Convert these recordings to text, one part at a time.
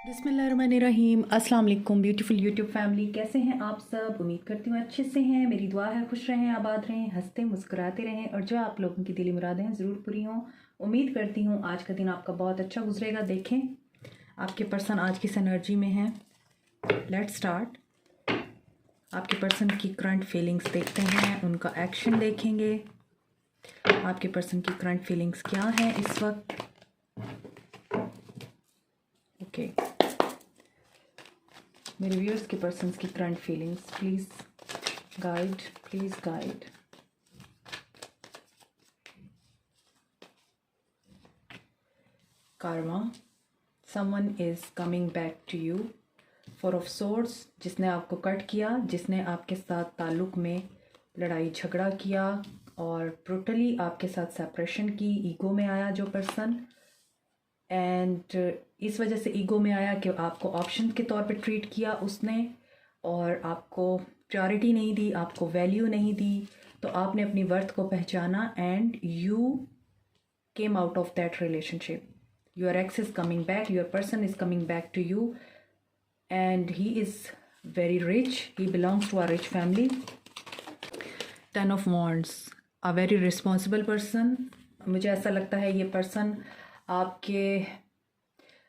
बिस्मिल्लाहिर्रहमानिर्रहीम। अस्सलाम वालेकुम ब्यूटीफुल यूट्यूब फैमिली, कैसे हैं आप सब? उम्मीद करती हूँ अच्छे से हैं। मेरी दुआ है खुश रहें, आबाद रहें, हंसते मुस्कुराते रहें और जो आप लोगों की दिली मुरादें हैं ज़रूर पूरी हों। उम्मीद करती हूँ आज का दिन आपका बहुत अच्छा गुजरेगा। देखें आपके पर्सन आज किस एनर्जी में हैं। Let's start. आपके पर्सन की करंट फीलिंग्स देखते हैं, उनका एक्शन देखेंगे। आपके पर्सन की करंट फीलिंग्स क्या हैं इस वक्त? ओके मेरे व्यूअर्स के पर्सन्स की current feelings please guide. karma, someone is coming back to you। Four of swords, जिसने आपको कट किया, जिसने आपके साथ ताल्लुक़ में लड़ाई झगड़ा किया और ब्रूटली आपके साथ सेपरेशन की, ईगो में आया जो पर्सन, एंड इस वजह से ईगो में आया कि आपको ऑप्शन के तौर पे ट्रीट किया उसने और आपको प्रायोरिटी नहीं दी, आपको वैल्यू नहीं दी। तो आपने अपनी वर्थ को पहचाना and you came out of that relationship. Your ex is coming back, your person is coming back to you and he is very rich, he belongs to a rich family. 10 of wands, a very responsible person. मुझे ऐसा लगता है ये person आपके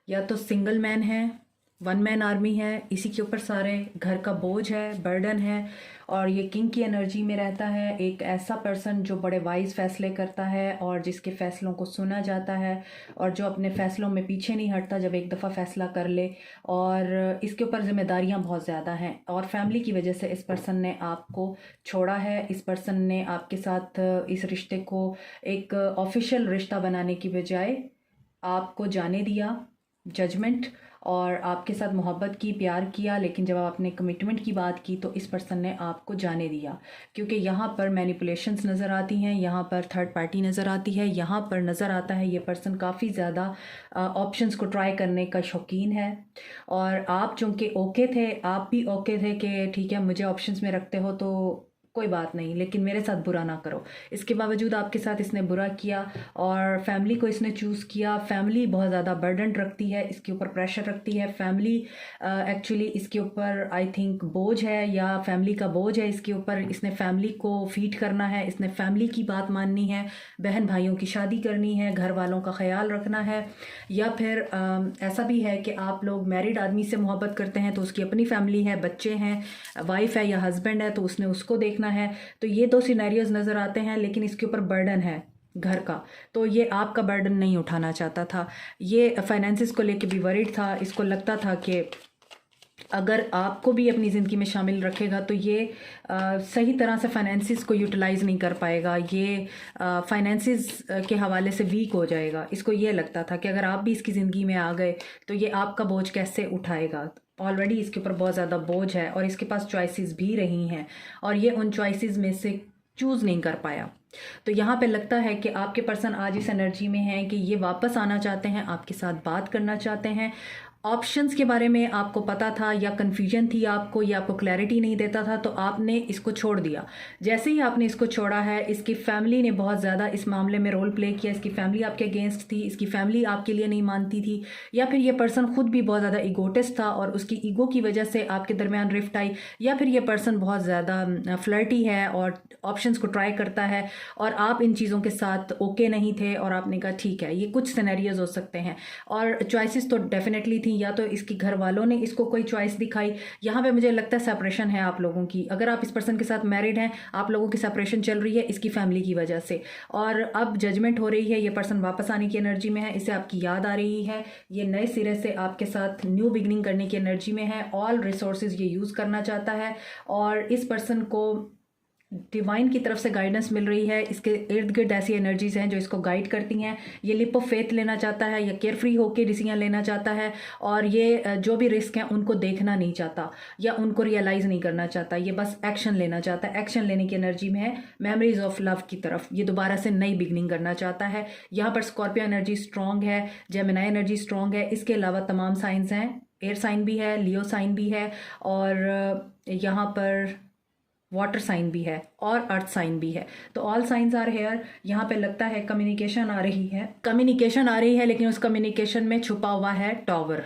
या तो single man है, one man army है, इसी के ऊपर सारे घर का बोझ है, बर्डन है और ये किंग की एनर्जी में रहता है। एक ऐसा पर्सन जो बड़े वाइज फैसले करता है और जिसके फैसलों को सुना जाता है और जो अपने फैसलों में पीछे नहीं हटता जब एक दफ़ा फैसला कर ले, और इसके ऊपर जिम्मेदारियां बहुत ज़्यादा हैं और फैमिली की वजह से इस पर्सन ने आपको छोड़ा है। इस पर्सन ने आपके साथ इस रिश्ते को एक ऑफिशियल रिश्ता बनाने की बजाय आपको जाने दिया, जजमेंट, और आपके साथ मोहब्बत की, प्यार किया, लेकिन जब आपने कमिटमेंट की बात की तो इस पर्सन ने आपको जाने दिया। क्योंकि यहाँ पर मैनिपुलेशंस नज़र आती हैं, यहाँ पर थर्ड पार्टी नज़र आती है, यहाँ पर नज़र आता है ये पर्सन काफ़ी ज़्यादा ऑप्शंस को ट्राई करने का शौकीन है। और आप चूँकि ओके थे, आप भी ओके थे कि ठीक है मुझे ऑप्शंस में रखते हो तो कोई बात नहीं, लेकिन मेरे साथ बुरा ना करो। इसके बावजूद आपके साथ इसने बुरा किया और फैमिली को इसने चूज़ किया। फैमिली बहुत ज़्यादा बर्डन रखती है, इसके ऊपर प्रेशर रखती है। फैमिली एक्चुअली इसके ऊपर आई थिंक बोझ है या फैमिली का बोझ है इसके ऊपर। इसने फैमिली को फीड करना है, इसने फैमिली की बात माननी है, बहन भाइयों की शादी करनी है, घर वालों का ख्याल रखना है। या फिर ऐसा भी है कि आप लोग मैरिड आदमी से मोहब्बत करते हैं तो उसकी अपनी फैमिली है, बच्चे हैं, वाइफ है या हस्बैंड है तो उसने उसको देखना है। तो ये दो सिनेरियोज नज़र आते हैं, लेकिन इसके ऊपर बर्डन है घर का, तो ये आपका बर्डन नहीं उठाना चाहता था। ये फाइनेंसिस को लेके भी वरीड था। इसको लगता था कि अगर आपको भी अपनी ज़िंदगी में शामिल रखेगा तो ये सही तरह से फाइनेंसिस को यूटिलाइज़ नहीं कर पाएगा, ये फाइनेंसिस के हवाले से वीक हो जाएगा। इसको ये लगता था कि अगर आप भी इसकी ज़िंदगी में आ गए तो ये आपका बोझ कैसे उठाएगा। ऑलरेडी इसके ऊपर बहुत ज़्यादा बोझ है और इसके पास चॉइसेस भी रही हैं और ये उन चॉइसेस में से चूज़ नहीं कर पाया। तो यहाँ पे लगता है कि आपके पर्सन आज इस एनर्जी में हैं कि ये वापस आना चाहते हैं, आपके साथ बात करना चाहते हैं। ऑप्शंस के बारे में आपको पता था या कन्फ्यूजन थी आपको या आपको क्लैरिटी नहीं देता था तो आपने इसको छोड़ दिया। जैसे ही आपने इसको छोड़ा है, इसकी फैमिली ने बहुत ज़्यादा इस मामले में रोल प्ले किया। इसकी फैमिली आपके अगेंस्ट थी, इसकी फैमिली आपके लिए नहीं मानती थी, या फिर ये पर्सन खुद भी बहुत ज़्यादा ईगोटिस्ट था और उसकी ईगो की वजह से आपके दरमियान रिफ्ट आई, या फिर ये पर्सन बहुत ज़्यादा फ्लर्टी है और ऑप्शंस को ट्राई करता है और आप इन चीज़ों के साथ ओके नहीं थे और आपने कहा ठीक है। ये कुछ सिनेरियोज हो सकते हैं और चॉइसेस तो डेफिनेटली थी। या तो इसकी घर वालों ने इसको कोई चॉइस दिखाई, यहाँ पे मुझे लगता है सेपरेशन है आप लोगों की। अगर आप इस पर्सन के साथ मैरिड हैं, आप लोगों की सेपरेशन चल रही है इसकी फैमिली की वजह से और अब जजमेंट हो रही है। ये पर्सन वापस आने की एनर्जी में है, इसे आपकी याद आ रही है, ये नए सिरे से आपके साथ न्यू बिगनिंग करने की एनर्जी में है। ऑल रिसोर्सेज ये यूज़ करना चाहता है और इस पर्सन को डिवाइन की तरफ से गाइडेंस मिल रही है। इसके इर्द गिर्द ऐसी एनर्जीज हैं जो इसको गाइड करती हैं। ये लिप ऑफ फेथ लेना चाहता है या केयर फ्री होकर डिसीजन लेना चाहता है और ये जो भी रिस्क हैं उनको देखना नहीं चाहता या उनको रियलाइज़ नहीं करना चाहता। ये बस एक्शन लेना चाहता है, एक्शन लेने की एनर्जी में है, मेमोरीज ऑफ लव की तरफ। ये दोबारा से नई बिगनिंग करना चाहता है। यहाँ पर स्कॉर्पियो एनर्जी स्ट्रॉन्ग है, जेमिनी एनर्जी स्ट्रॉन्ग है। इसके अलावा तमाम साइंस हैं, एयर साइन भी है, लियो साइन भी है और यहाँ पर वाटर साइन भी है और अर्थ साइन भी है। तो ऑल साइंस आर हेयर। यहाँ पे लगता है कम्युनिकेशन आ रही है, लेकिन उस कम्युनिकेशन में छुपा हुआ है टॉवर।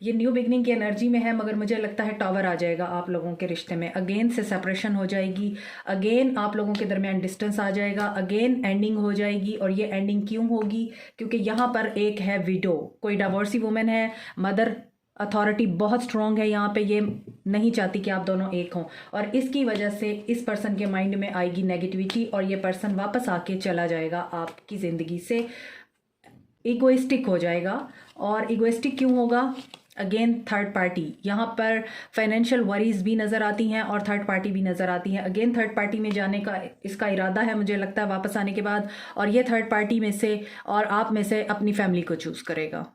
ये न्यू बिगनिंग की एनर्जी में है, मगर मुझे लगता है टावर आ जाएगा आप लोगों के रिश्ते में, अगेन से सेपरेशन हो जाएगी, अगेन आप लोगों के दरमियान डिस्टेंस आ जाएगा, अगेन एंडिंग हो जाएगी। और ये एंडिंग क्यों होगी? क्योंकि यहाँ पर एक है विडो, कोई डाइवोर्सी वुमेन है, मदर अथॉरिटी बहुत स्ट्रांग है यहाँ पे, ये नहीं चाहती कि आप दोनों एक हों, और इसकी वजह से इस पर्सन के माइंड में आएगी नेगेटिविटी और ये पर्सन वापस आके चला जाएगा आपकी ज़िंदगी से, इगोइस्टिक हो जाएगा। और इगोइस्टिक क्यों होगा? अगेन थर्ड पार्टी, यहाँ पर फाइनेंशियल वरीज भी नज़र आती हैं और थर्ड पार्टी भी नज़र आती हैं। अगेन थर्ड पार्टी में जाने का इसका इरादा है मुझे लगता है वापस आने के बाद, और ये थर्ड पार्टी में से और आप में से अपनी फैमिली को चूज़ करेगा।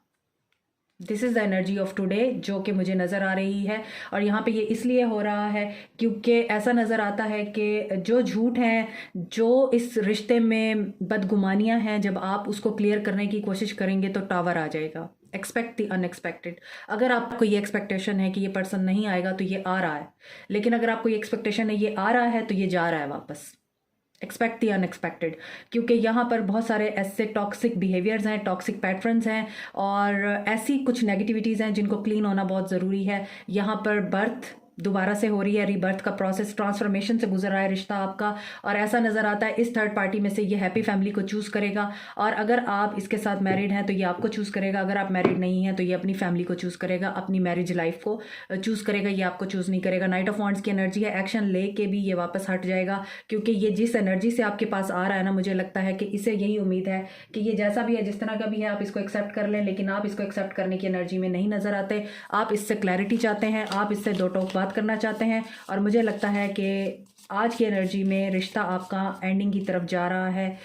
This is the energy of today जो कि मुझे नज़र आ रही है। और यहाँ पे ये इसलिए हो रहा है क्योंकि ऐसा नज़र आता है कि जो झूठ हैं, जो इस रिश्ते में बदगुमानियाँ हैं, जब आप उसको क्लियर करने की कोशिश करेंगे तो टावर आ जाएगा। Expect the unexpected. अगर आपको ये एक्सपेक्टेशन है कि ये पर्सन नहीं आएगा तो ये आ रहा है, लेकिन अगर आपको ये एक्सपेक्टेशन है ये आ रहा है तो ये जा रहा है वापस। एक्सपेक्ट द अनएक्सपेक्टेड, क्योंकि यहाँ पर बहुत सारे ऐसे टॉक्सिक बिहेवियर्स हैं, टॉक्सिक पैटर्न्स हैं और ऐसी कुछ नेगेटिविटीज़ हैं जिनको क्लीन होना बहुत ज़रूरी है। यहाँ पर बर्थ दोबारा से हो रही है, रीबर्थ का प्रोसेस, ट्रांसफॉर्मेशन से गुजर रहा है रिश्ता आपका, और ऐसा नज़र आता है इस थर्ड पार्टी में से ये हैप्पी फैमिली को चूज़ करेगा। और अगर आप इसके साथ मैरिड हैं तो ये आपको चूज़ करेगा, अगर आप मैरिड नहीं हैं तो ये अपनी फैमिली को चूज़ करेगा, अपनी मैरिज लाइफ को चूज़ करेगा, ये आपको चूज़ नहीं करेगा। नाइट ऑफ वॉन्ड्स की एनर्जी है, एक्शन ले के भी ये वापस हट जाएगा, क्योंकि ये जिस एनर्जी से आपके पास आ रहा है ना, मुझे लगता है कि इसे यही उम्मीद है कि ये जैसा भी है, जिस तरह का भी है, आप इसको एक्सेप्ट कर लें, लेकिन आप इसको एक्सेप्ट करने की एनर्जी में नहीं नज़र आते। आप इससे क्लैरिटी चाहते हैं, आप इससे दो टोक बात करना चाहते हैं, और मुझे लगता है कि आज की एनर्जी में रिश्ता आपका एंडिंग की तरफ जा रहा है,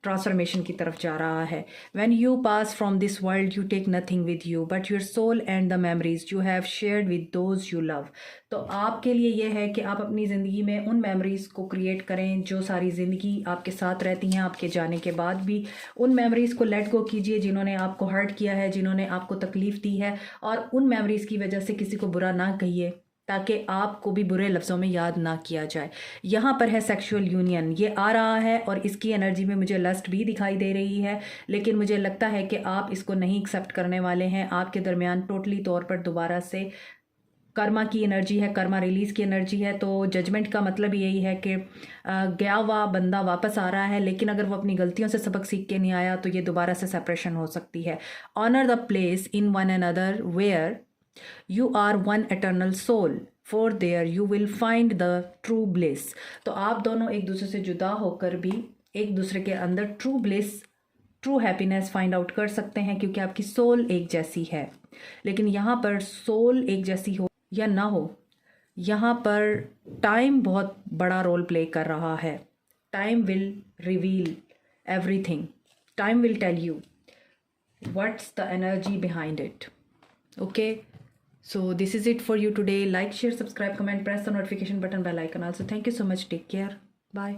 ट्रांसफॉर्मेशन की तरफ जा रहा है। When you pass from this world, you take nothing with you but your soul and the memories you have shared with those you love। तो आपके लिए ये है कि आप अपनी ज़िंदगी में उन मेमोरीज़ को क्रिएट करें जो सारी ज़िंदगी आपके साथ रहती हैं, आपके जाने के बाद भी। उन मेमोरीज़ को लेट गो कीजिए जिन्होंने आपको हर्ट किया है, जिन्होंने आपको तकलीफ़ दी है, और उन मेमोरीज़ की वजह से किसी को बुरा ना कहिए ताकि आपको भी बुरे लफ्ज़ों में याद ना किया जाए। यहाँ पर है सेक्सुअल यूनियन, ये आ रहा है और इसकी एनर्जी में मुझे लस्ट भी दिखाई दे रही है, लेकिन मुझे लगता है कि आप इसको नहीं एक्सेप्ट करने वाले हैं। आपके दरमियान टोटली तौर पर दोबारा से कर्मा की एनर्जी है, कर्मा रिलीज़ की एनर्जी है। तो जजमेंट का मतलब यही है कि गया हुआ बंदा वापस आ रहा है, लेकिन अगर वो अपनी गलतियों से सबक सीख के नहीं आया तो ये दोबारा से सेपरेशन हो सकती है। Honour the place in one another where You are one eternal soul, for there you will find the true bliss। तो आप दोनों एक दूसरे से जुदा होकर भी एक दूसरे के अंदर true bliss, true happiness find out कर सकते हैं, क्योंकि आपकी सोल एक जैसी है। लेकिन यहाँ पर सोल एक जैसी हो या ना हो, यहाँ पर टाइम बहुत बड़ा रोल प्ले कर रहा है। Time will reveal everything, time will tell you what's the energy behind it. Okay, so this is it for you today. Like, share, subscribe, comment, press the notification button, bell icon also. Thank you so much. Take care. Bye.